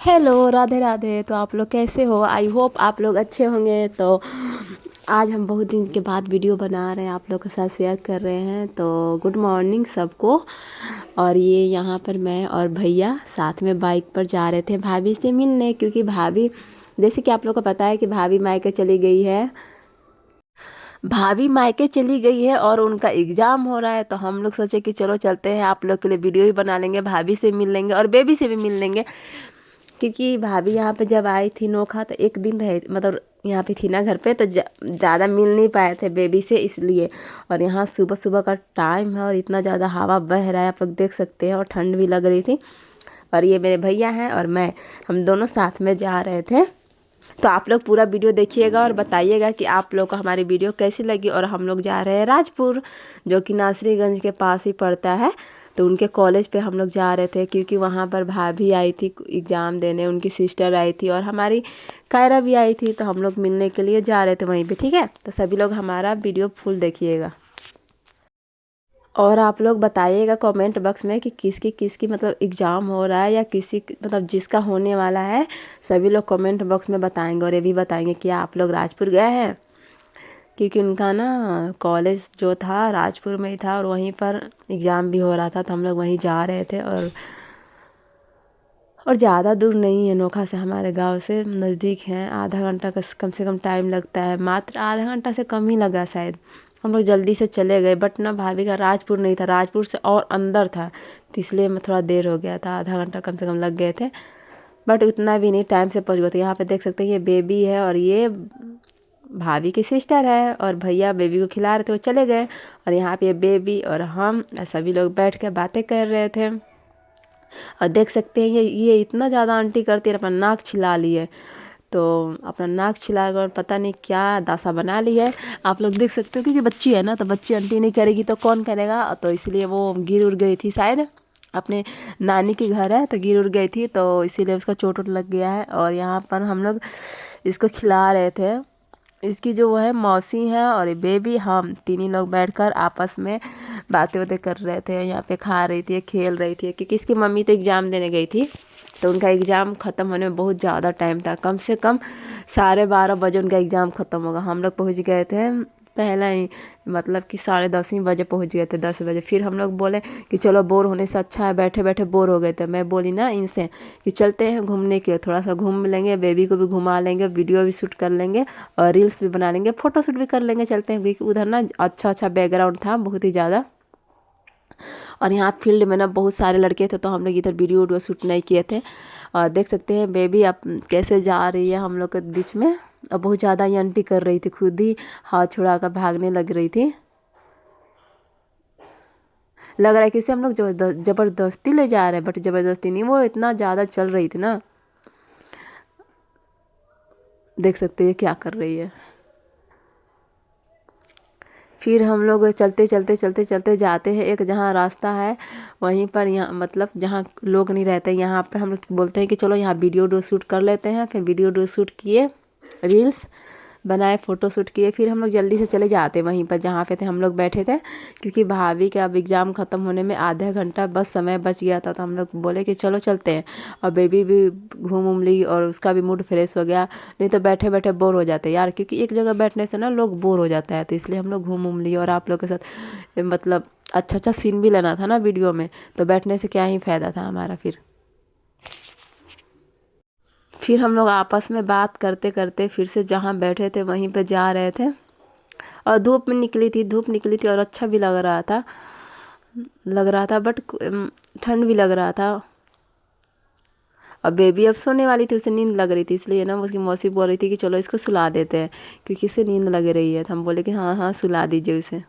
Hello, Radhe Radhe. तो आप लोग कैसे हो? आई होप आप लोग अच्छे होंगे। तो आज हम बहुत दिन के बाद वीडियो बना रहे हैं, आप लोग के साथ शेयर कर रहे हैं। तो गुड मॉर्निंग सबको। और ये यहाँ पर मैं और भैया साथ में बाइक पर जा रहे थे भाभी से मिलने, क्योंकि भाभी, जैसे कि आप लोग को पता है कि भाभी मायके चली गई है। भाभी मायके चली गई है और उनका एग्ज़ाम हो रहा है। तो हम लोग सोचे कि चलो चलते हैं, आप लोग के लिए वीडियो भी बना लेंगे, भाभी से मिल लेंगे और बेबी से भी मिल लेंगे। क्योंकि भाभी यहाँ पे जब आई थी नोखा, तो एक दिन रहे, मतलब यहाँ पे थी ना घर पे, तो ज़्यादा मिल नहीं पाए थे बेबी से, इसलिए। और यहाँ सुबह सुबह का टाइम है और इतना ज़्यादा हवा बह रहा है, आप लोग देख सकते हैं, और ठंड भी लग रही थी। और ये मेरे भैया हैं और मैं, हम दोनों साथ में जा रहे थे। तो आप लोग पूरा वीडियो देखिएगा और बताइएगा कि आप लोग को हमारी वीडियो कैसी लगी। और हम लोग जा रहे हैं राजपुर, जो कि नासरीगंज के पास ही पड़ता है। तो उनके कॉलेज पे हम लोग जा रहे थे, क्योंकि वहाँ पर भाभी आई थी एग्ज़ाम देने, उनकी सिस्टर आई थी और हमारी कायरा भी आई थी। तो हम लोग मिलने के लिए जा रहे थे वहीं पे, ठीक है। तो सभी लोग हमारा वीडियो फुल देखिएगा। और आप लोग बताइएगा कमेंट बॉक्स में कि किसकी किसकी मतलब एग्ज़ाम हो रहा है, या किसी मतलब जिसका होने वाला है। सभी लोग कमेंट बॉक्स में बताएंगे। और ये भी बताएंगे कि आप लोग राजपुर गए हैं, क्योंकि उनका ना कॉलेज जो था राजपुर में ही था और वहीं पर एग्ज़ाम भी हो रहा था। तो हम लोग वहीं जा रहे थे। और ज़्यादा दूर नहीं है, नोखा से हमारे गांव से नज़दीक है। आधा घंटा का कम से कम टाइम लगता है, मात्र आधा घंटा से कम ही लगा शायद। हम लोग जल्दी से चले गए, बट ना भाभी का राजपुर नहीं था, राजपुर से और अंदर था। तो इसलिए मैं थोड़ा देर हो गया था, आधा घंटा कम से कम लग गए थे। बट उतना भी नहीं, टाइम से पहुंच गए थे। यहाँ पे देख सकते हैं, ये बेबी है और ये भाभी की सिस्टर है। और भैया बेबी को खिला रहे थे, वो चले गए। और यहाँ पे बेबी और हम सभी लोग बैठ के बातें कर रहे थे। और देख सकते हैं, ये इतना ज़्यादा आंटी करती है, अपना नाक छिला लिए। तो अपना नाक छिला कर पता नहीं क्या दासा बना ली है। आप लोग देख सकते हो, क्योंकि बच्ची है ना, तो बच्ची आंटी नहीं करेगी तो कौन करेगा। तो इसलिए वो गिर उड़ गई थी शायद, अपने नानी के घर है तो गिर उड़ गई थी, तो इसीलिए उसका चोट वोट लग गया है। और यहाँ पर हम लोग इसको खिला रहे थे। इसकी जो वो है मौसी है और ये बेबी, हम तीनों लोग बैठकर आपस में बातें वातें कर रहे थे। यहाँ पे खा रही थी, खेल रही थी, क्योंकि इसकी मम्मी तो एग्ज़ाम देने गई थी। तो उनका एग्ज़ाम ख़त्म होने में बहुत ज़्यादा टाइम था, कम से कम 12:30 बजे उनका एग्ज़ाम ख़त्म होगा। हम लोग पहुँच गए थे पहला ही, मतलब कि 10:30 ही बजे पहुँच गए थे, 10 बजे। फिर हम लोग बोले कि चलो, बोर होने से अच्छा है, बैठे बैठे बोर हो गए थे। मैं बोली ना इनसे कि चलते हैं घूमने के, थोड़ा सा घूम लेंगे, बेबी को भी घुमा लेंगे, वीडियो भी शूट कर लेंगे और रील्स भी बना लेंगे, फ़ोटो शूट भी कर लेंगे। चलते हैं, क्योंकि उधर ना अच्छा अच्छा बैकग्राउंड था बहुत ही ज़्यादा। और यहाँ फील्ड में ना बहुत सारे लड़के थे, तो हम लोग इधर वीडियो वीडियो शूट नहीं किए थे। और देख सकते हैं बेबी अब कैसे जा रही है हम लोग के बीच में। और बहुत ज़्यादा ये आंटी कर रही थी, खुद ही हाथ छुड़ा कर भागने लग रही थी। लग रहा है कि इसे हम लोग ज़बरदस्ती ले जा रहे हैं, बट ज़बरदस्ती नहीं, वो इतना ज़्यादा चल रही थी ना। देख सकते हैं क्या कर रही है। फिर हम लोग चलते चलते चलते चलते जाते हैं, एक जहाँ रास्ता है वहीं पर, यहाँ मतलब जहाँ लोग नहीं रहते, यहाँ पर हम लोग बोलते हैं कि चलो यहाँ वीडियो वीडियो शूट कर लेते हैं। फिर वीडियो वीडियो शूट किए, रील्स बनाए, फ़ोटो शूट किए। फिर हम लोग जल्दी से चले जाते वहीं पर जहाँ पे थे हम लोग बैठे थे, क्योंकि भाभी के अब एग्ज़ाम ख़त्म होने में आधा घंटा बस समय बच गया था। तो हम लोग बोले कि चलो चलते हैं। और बेबी भी घूम उम ली और उसका भी मूड फ्रेश हो गया। नहीं तो बैठे बैठे बोर हो जाते यार, क्योंकि एक जगह बैठने से ना लोग बोर हो जाता है। तो इसलिए हम लोग घूम उम लिए और आप लोग के साथ मतलब अच्छा अच्छा सीन भी लेना था ना वीडियो में, तो बैठने से क्या ही फ़ायदा था हमारा। फिर हम लोग आपस में बात करते करते फिर से जहाँ बैठे थे वहीं पे जा रहे थे। और धूप में निकली थी, धूप निकली थी और अच्छा भी लग रहा था बट ठंड भी लग रहा था। और बेबी अब सोने वाली थी, उसे नींद लग रही थी, इसलिए ना उसकी मौसी बोल रही थी कि चलो इसको सुला देते हैं, क्योंकि इसे नींद लग रही है। तो हम बोले कि हाँ हाँ सुला दीजिए उसे।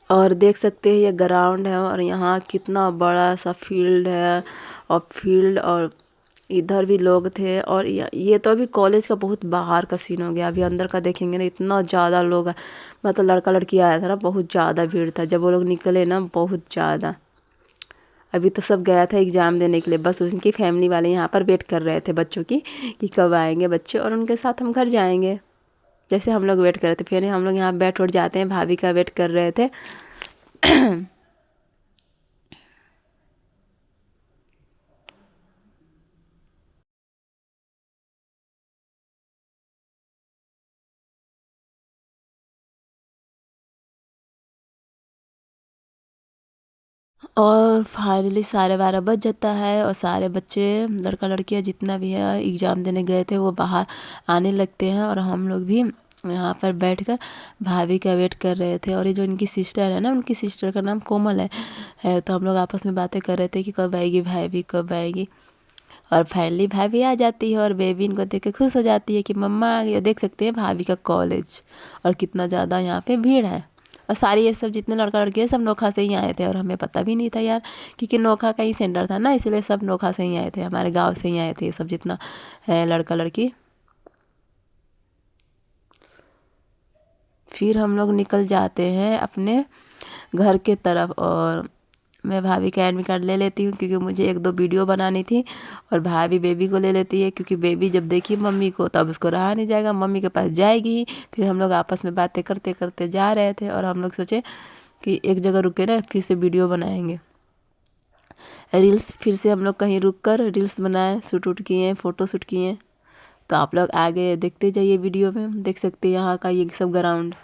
और देख सकते हैं ये ग्राउंड है और यहाँ कितना बड़ा सा फील्ड है। और फील्ड और इधर भी लोग थे। और ये तो अभी कॉलेज का बहुत बाहर का सीन हो गया। अभी अंदर का देखेंगे ना, इतना ज़्यादा लोग, मतलब लड़का लड़की आया था ना, बहुत ज़्यादा भीड़ था। जब वो लोग निकले ना, बहुत ज़्यादा। अभी तो सब गया था एग्ज़ाम देने के लिए, बस उनकी फैमिली वाले यहाँ पर वेट कर रहे थे बच्चों की, कि कब आएंगे बच्चे और उनके साथ हम घर जाएंगे। जैसे हम लोग वेट कर रहे थे, फिर हम लोग यहाँ बैठ उठ जाते हैं, भाभी का वेट कर रहे थे। और फाइनली 12:30 बज जाता है और सारे बच्चे, लड़का लड़कियां जितना भी है एग्ज़ाम देने गए थे, वो बाहर आने लगते हैं। और हम लोग भी यहाँ पर बैठकर भाभी का वेट कर रहे थे। और ये जो इनकी सिस्टर है ना, उनकी सिस्टर का नाम कोमल है। तो हम लोग आपस में बातें कर रहे थे कि कब आएगी भाभी, कब आएगी। और फाइनली भाभी आ जाती है और बेबी इनको देख के खुश हो जाती है कि मम्मा आ गई। और देख सकते हैं भाभी का कॉलेज, और कितना ज़्यादा यहाँ पे भीड़ है। और सारी ये सब जितने लड़का लड़की है सब नोखा से ही आए थे, और हमें पता भी नहीं था यार, क्योंकि नोखा का ही सेंटर था ना, इसलिए सब नोखा से ही आए थे, हमारे गांव से ही आए थे ये सब जितना है लड़का लड़की। फिर हम लोग निकल जाते हैं अपने घर के तरफ। और मैं भाभी का एडमिट कार्ड ले लेती हूँ, क्योंकि मुझे एक दो वीडियो बनानी थी। और भाभी बेबी को ले लेती है, क्योंकि बेबी जब देखी मम्मी को तब उसको रहा नहीं जाएगा, मम्मी के पास जाएगी ही। फिर हम लोग आपस में बातें करते करते जा रहे थे, और हम लोग सोचे कि एक जगह रुके ना, फिर से वीडियो बनाएंगे रील्स। फिर से हम लोग कहीं रुक कर रील्स बनाए, शूट उट किए, फ़ोटो शूट किए। तो आप लोग आगे देखते जाइए, वीडियो में देख सकते हैं यहाँ का ये सब ग्राउंड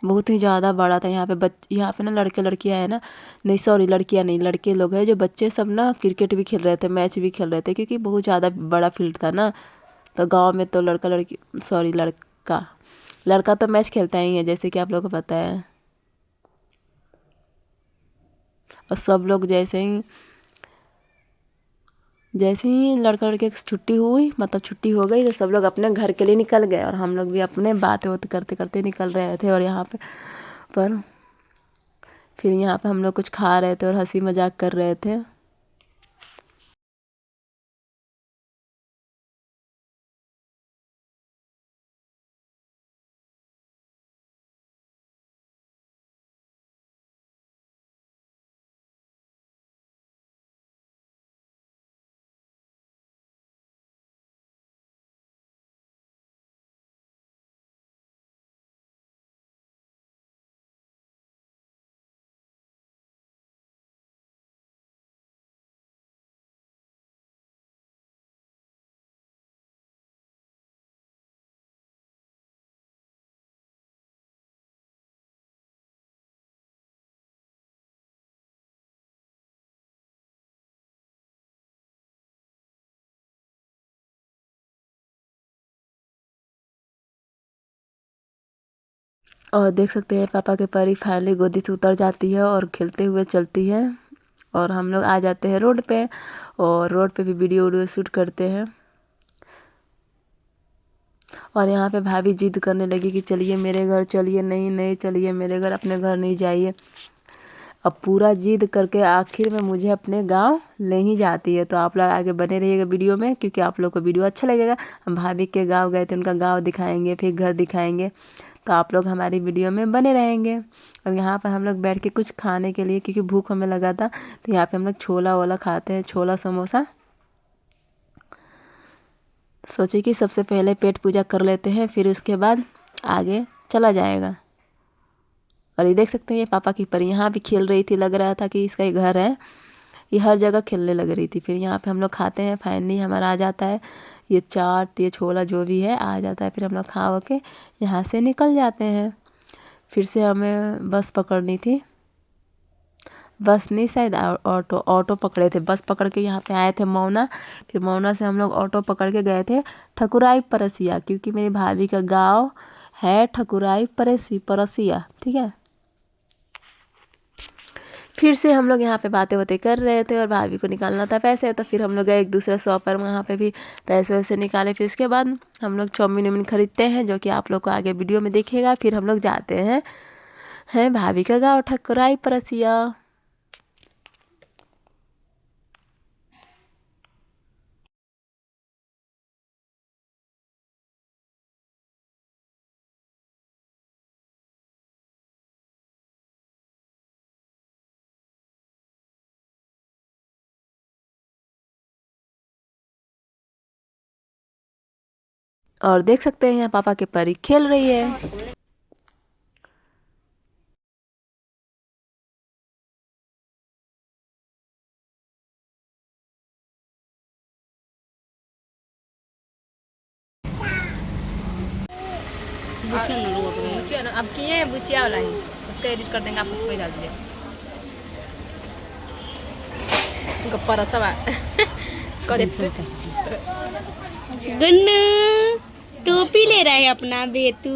बहुत ही ज़्यादा बड़ा था। यहाँ पे ना लड़के लड़कियाँ है ना, नहीं सॉरी लड़कियाँ नहीं, लड़के लोग हैं, जो बच्चे सब ना क्रिकेट भी खेल रहे थे, मैच भी खेल रहे थे, क्योंकि बहुत ज़्यादा बड़ा फील्ड था ना। तो गांव में तो लड़का लड़की सॉरी लड़का लड़का तो मैच खेलता ही है, जैसे कि आप लोगों को पता है। और सब लोग जैसे ही लड़का लड़के की छुट्टी हुई, मतलब छुट्टी हो गई, तो सब लोग अपने घर के लिए निकल गए। और हम लोग भी अपने बातें होते करते करते निकल रहे थे। और यहाँ पे पर फिर यहाँ पे हम लोग कुछ खा रहे थे और हंसी मजाक कर रहे थे। और देख सकते हैं पापा के परी फाइनली गोदी से उतर जाती है और खेलते हुए चलती है। और हम लोग आ जाते हैं रोड पे, और रोड पे भी वीडियो शूट करते हैं। और यहाँ पे भाभी जिद करने लगी कि चलिए मेरे घर चलिए, नहीं नहीं चलिए मेरे घर, अपने घर नहीं जाइए। अब पूरा जिद करके आखिर में मुझे अपने गांव ले ही जाती है। तो आप लोग आगे बने रहिएगा वीडियो में, क्योंकि आप लोग को वीडियो अच्छा लगेगा। हम भाभी के गांव गए थे, उनका गांव दिखाएंगे, फिर घर दिखाएंगे। तो आप लोग हमारी वीडियो में बने रहेंगे। और यहाँ पर हम लोग बैठ के कुछ खाने के लिए, क्योंकि भूख हमें लगा था, तो यहाँ पे हम लोग छोला वोला खाते हैं, छोला समोसा। सोचे कि सबसे पहले पेट पूजा कर लेते हैं, फिर उसके बाद आगे चला जाएगा। और ये देख सकते हैं ये पापा की परी यहाँ भी खेल रही थी, लग रहा था कि इसका ही घर है। ये हर जगह खेलने लग रही थी। फिर यहाँ पे हम लोग खाते हैं, फाइनली हमारा आ जाता है ये चाट, ये छोला जो भी है आ जाता है। फिर हम लोग खा वा के यहाँ से निकल जाते हैं। फिर से हमें बस पकड़नी थी, बस नहीं शायद ऑटो ऑटो पकड़े थे। बस पकड़ के यहाँ पे आए थे मौना। फिर मौना से हम लोग ऑटो पकड़ के गए थे ठकुराई परसिया, क्योंकि मेरी भाभी का गांव है ठकुराई परसिया, ठीक है। फिर से हम लोग यहाँ पे बातें बातें कर रहे थे, और भाभी को निकालना था पैसे। तो फिर हम लोग गए एक दूसरे शॉप पर, वहाँ पे भी पैसे वैसे निकाले। फिर उसके बाद हम लोग चाउमीन उमीन खरीदते हैं, जो कि आप लोग को आगे वीडियो में दिखेगा। फिर हम लोग जाते हैं भाभी का गाँव ठकुराई परसिया। और देख सकते हैं यहाँ पापा की परी खेल रही है। अब किए हैं बुचिया वाला ही, उसका एडिट कर देंगे, आप उस पर डाल दीजिए गप्पा रसवा गन्ना टोपी ले रहा है अपना बेतू।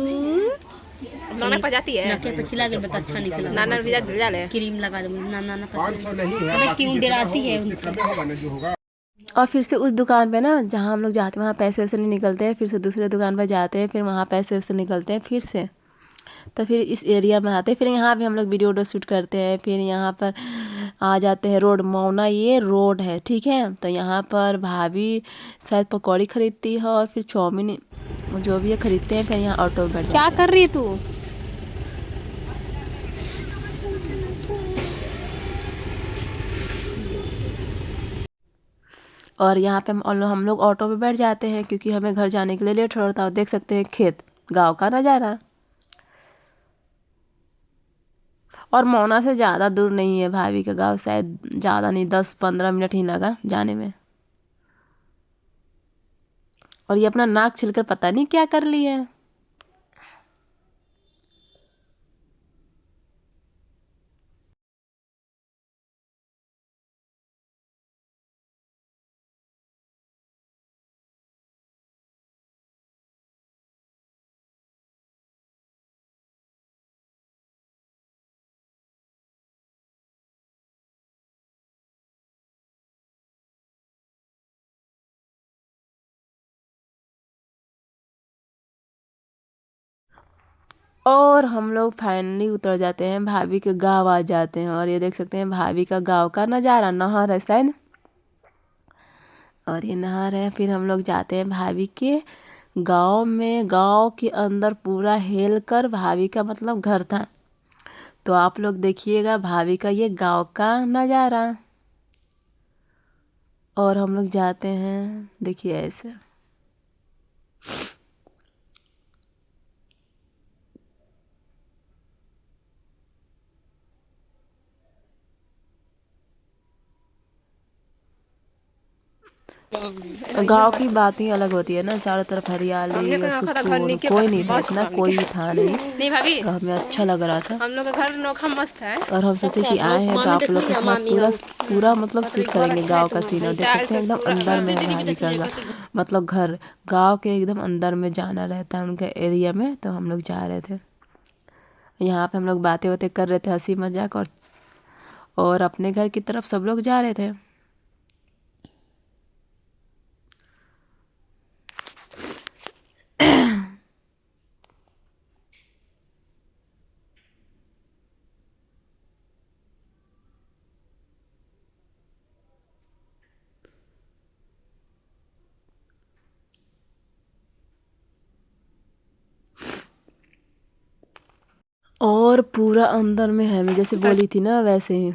नाना पर जाती है नाके पे छिला के बता अच्छा निकला। नाना भी जा ले क्रीम लगा दूंगी। नाना ना पता क्यों डराती है उनको। और फिर से उस दुकान पे ना जहाँ हम लोग जाते हैं वहाँ पैसे वैसे नहीं निकलते हैं, फिर से दूसरे दुकान पर जाते हैं, फिर वहाँ पैसे वैसे निकलते हैं फिर से। तो फिर इस एरिया में आते हैं, फिर यहाँ भी हम लोग वीडियो शूट करते हैं। फिर यहाँ पर आ जाते हैं रोड मौना, ये रोड है ठीक है। तो यहाँ पर भाभी शायद पकौड़ी खरीदती है और फिर चाउमीन जो भी है खरीदते हैं। फिर यहाँ ऑटो में बैठ क्या कर रही है तू? और यहाँ पे हम लोग ऑटो में बैठ जाते हैं क्योंकि हमें घर जाने के लिए लेट हो रहा था। देख सकते हैं खेत, गांव का नज़ारा। और मोना से ज़्यादा दूर नहीं है भाभी का गांव, शायद ज़्यादा नहीं 10-15 मिनट ही लगा जाने में। और ये अपना नाक छिलकर पता नहीं क्या कर ली है। और हम लोग फाइनली उतर जाते हैं, भाभी के गांव आ जाते हैं। और ये देख सकते हैं भाभी का गांव का नज़ारा, नहर है शायद, और ये नहर है। फिर हम लोग जाते हैं भाभी के गांव में। गांव के अंदर पूरा हेल कर भाभी का मतलब घर था। तो आप लोग देखिएगा भाभी का ये गांव का नज़ारा। और हम लोग जाते हैं, देखिए ऐसे। गांव की बात ही अलग होती है ना, चारों तरफ हरियाली और सुकून। कोई नहीं था, इतना कोई था नहीं भाभी, तो हमें अच्छा लग रहा था। हम लोग का घर नोखा मस्त है। और हम सोचे कि आए हैं तो आप लोग के साथ पूरा पूरा मतलब शूट करेंगे गांव का सीन। और देख सकते हैं एकदम अंदर में है भाभी का मतलब घर, गांव के एकदम अंदर में जाना रहता है उनके एरिया में। तो हम लोग जा रहे थे, यहाँ पे हम लोग बातें वातें कर रहे थे, हंसी मजाक। और अपने घर की तरफ सब लोग जा रहे थे। और पूरा अंदर में है, मैं जैसे बोली थी ना वैसे ही।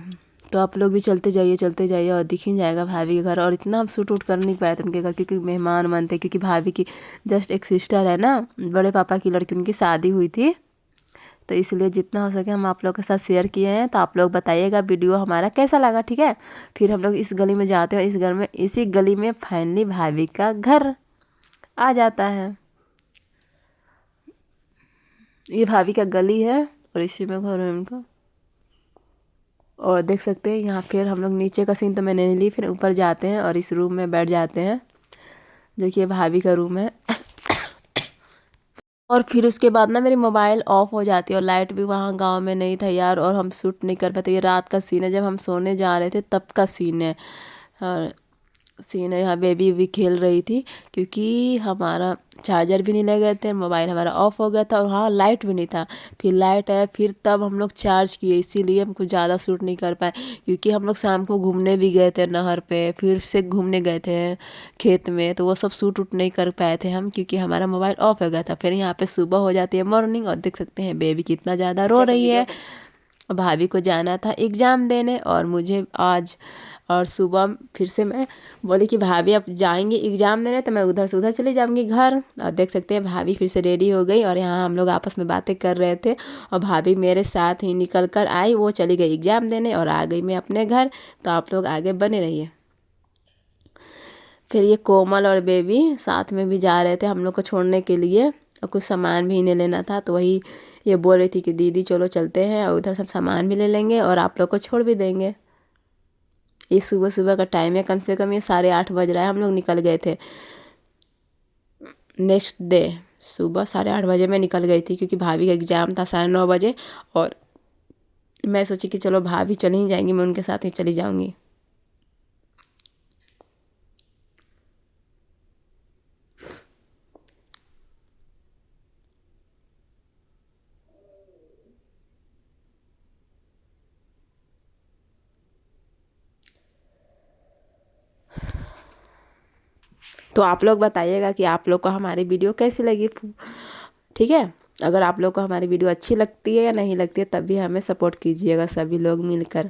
तो आप लोग भी चलते जाइए और दिख ही जाएगा भाभी के घर। और इतना हम शूट उट कर नहीं पाए थे उनके घर क्योंकि मेहमान मानते, क्योंकि भाभी की जस्ट एक सिस्टर है ना, बड़े पापा की लड़की, उनकी शादी हुई थी। तो इसलिए जितना हो सके हम आप लोग के साथ शेयर किए हैं। तो आप लोग बताइएगा वीडियो हमारा कैसा लगा, ठीक है। फिर हम लोग इस गली में जाते हैं, इस घर में, इसी गली में फाइनली भाभी का घर आ जाता है। ये भाभी का गली है और इसी में घर है उनका। और देख सकते हैं यहाँ फिर हम लोग नीचे का सीन तो मैंने नहीं ली, फिर ऊपर जाते हैं और इस रूम में बैठ जाते हैं जो कि भाभी का रूम है। और फिर उसके बाद ना मेरी मोबाइल ऑफ हो जाती है और लाइट भी वहाँ गांव में नहीं था यार, और हम शूट नहीं कर पाते। ये रात का सीन है, जब हम सोने जा रहे थे तब का सीन है। और सीन है यहाँ बेबी भी खेल रही थी क्योंकि हमारा चार्जर भी नहीं ले गए थे, मोबाइल हमारा ऑफ हो गया था और हाँ लाइट भी नहीं था। फिर लाइट आया, फिर तब हम लोग चार्ज किए, इसीलिए हम कुछ ज़्यादा शूट नहीं कर पाए। क्योंकि हम लोग शाम को घूमने भी गए थे नहर पे, फिर से घूमने गए थे खेत में, तो वो सब शूट उट नहीं कर पाए थे हम क्योंकि हमारा मोबाइल ऑफ हो गया था। फिर यहाँ पे सुबह हो जाती है मॉर्निंग, और देख सकते हैं बेबी कितना ज़्यादा रो रही है। भाभी को जाना था एग्ज़ाम देने और मुझे आज और सुबह फिर से मैं बोली कि भाभी अब जाएंगे एग्ज़ाम देने, तो मैं उधर से उधर चली जाऊंगी घर। और देख सकते हैं भाभी फिर से रेडी हो गई और यहाँ हम लोग आपस में बातें कर रहे थे और भाभी मेरे साथ ही निकल कर आई, वो चली गई एग्ज़ाम देने और आ गई मैं अपने घर। तो आप लोग आगे बने रहिए। फिर ये कोमल और बेबी साथ में भी जा रहे थे हम लोग को छोड़ने के लिए और कुछ सामान भी इन्हें लेना था, तो वही ये बोल रही थी कि दीदी चलो चलते हैं और उधर सब सामान भी ले लेंगे और आप लोग को छोड़ भी देंगे। ये सुबह सुबह का टाइम है, कम से कम ये 8:30 बज रहा है। हम लोग निकल गए थे नेक्स्ट डे सुबह 8:30 बजे मैं निकल गई थी, क्योंकि भाभी का एग्ज़ाम था 9:30 बजे। और मैं सोची कि चलो भाभी चली ही जाएंगी, मैं उनके साथ ही चली जाऊँगी। तो आप लोग बताइएगा कि आप लोग को हमारी वीडियो कैसी लगी, ठीक है। अगर आप लोग को हमारी वीडियो अच्छी लगती है या नहीं लगती है तब भी हमें सपोर्ट कीजिएगा सभी लोग मिलकर,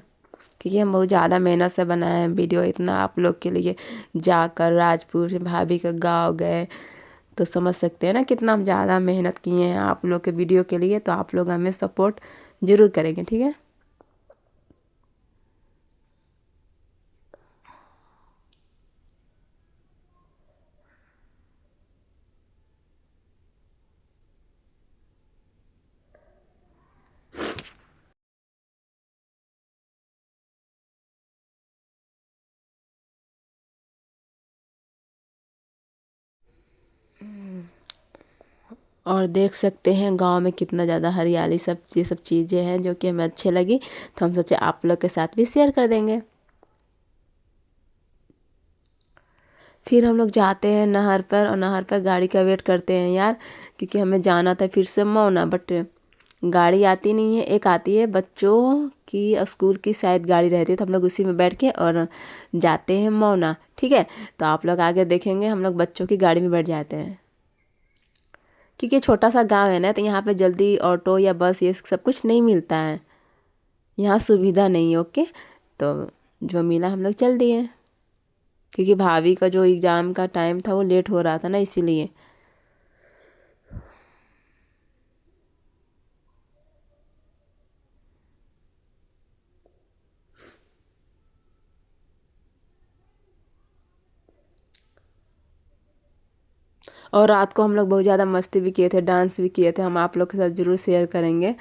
क्योंकि हम बहुत ज़्यादा मेहनत से बनाए हैं वीडियो इतना आप लोग के लिए। जाकर राजपुर भाभी का गाँव गए, तो समझ सकते हैं ना कितना हम ज़्यादा मेहनत किए हैं आप लोग के वीडियो के लिए। तो आप लोग हमें सपोर्ट ज़रूर करेंगे, ठीक है। और देख सकते हैं गांव में कितना ज़्यादा हरियाली, सब ये सब चीज़ें हैं जो कि हमें अच्छे लगी, तो हम सोचे आप लोग के साथ भी शेयर कर देंगे। फिर हम लोग जाते हैं नहर पर और नहर पर गाड़ी का वेट करते हैं यार, क्योंकि हमें जाना था फिर से मौना, बट गाड़ी आती नहीं है। एक आती है बच्चों की स्कूल की शायद गाड़ी रहती है, तो हम लोग उसी में बैठ के और जाते हैं मौना, ठीक है। तो आप लोग आगे देखेंगे हम लोग बच्चों की गाड़ी में बैठ जाते हैं, क्योंकि छोटा सा गांव है ना, तो यहाँ पे जल्दी ऑटो या बस ये सब कुछ नहीं मिलता है, यहाँ सुविधा नहीं है। ओके, तो जो मिला हम लोग चल दिए, क्योंकि भाभी का जो एग्ज़ाम का टाइम था वो लेट हो रहा था ना, इसीलिए। और रात को हम लोग बहुत ज़्यादा मस्ती भी किए थे, डांस भी किए थे, हम आप लोग के साथ ज़रूर शेयर करेंगे।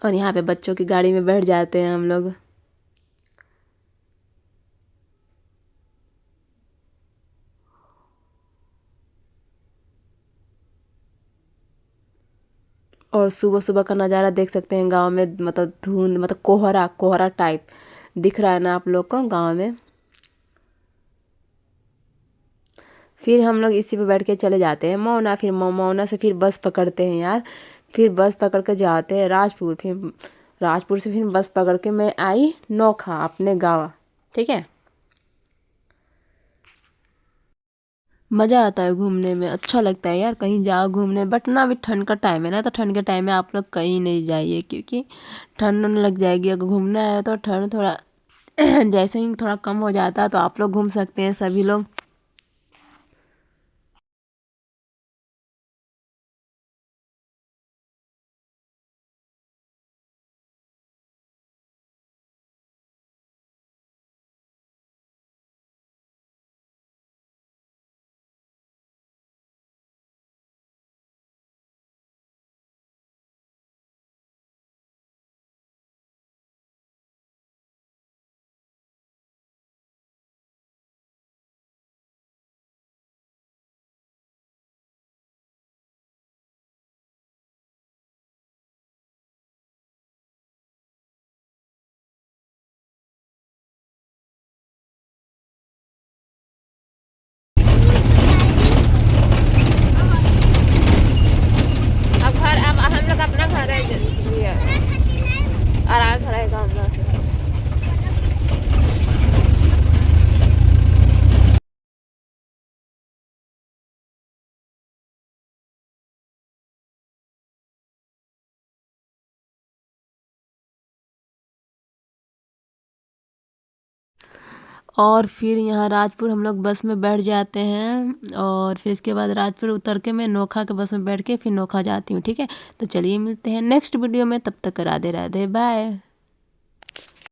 और यहाँ पे बच्चों की गाड़ी में बैठ जाते हैं हम लोग। और सुबह सुबह का नज़ारा देख सकते हैं गांव में, मतलब धुंध, मतलब कोहरा कोहरा टाइप दिख रहा है ना आप लोग को गांव में। फिर हम लोग इसी पे बैठ के चले जाते हैं मौना, फिर मौना से फिर बस पकड़ते हैं यार। फिर बस पकड़ के जाते हैं राजपुर, फिर राजपुर से फिर बस पकड़ के मैं आई नोखा अपने गाँव, ठीक है। मज़ा आता है घूमने में, अच्छा लगता है यार कहीं जाओ घूमने। बट ना अभी ठंड का टाइम है ना, तो ठंड के टाइम में आप लोग कहीं नहीं जाइए, क्योंकि ठंड लग जाएगी। अगर घूमना है तो ठंड थोड़ा जैसे ही थोड़ा कम हो जाता है तो आप लोग घूम सकते हैं सभी लोग। और फिर यहाँ राजपुर हम लोग बस में बैठ जाते हैं और फिर इसके बाद राजपुर उतर के मैं नोखा के बस में बैठ के फिर नोखा जाती हूँ। ठीक है, तो चलिए मिलते हैं नेक्स्ट वीडियो में, तब तक राधे राधे बाय।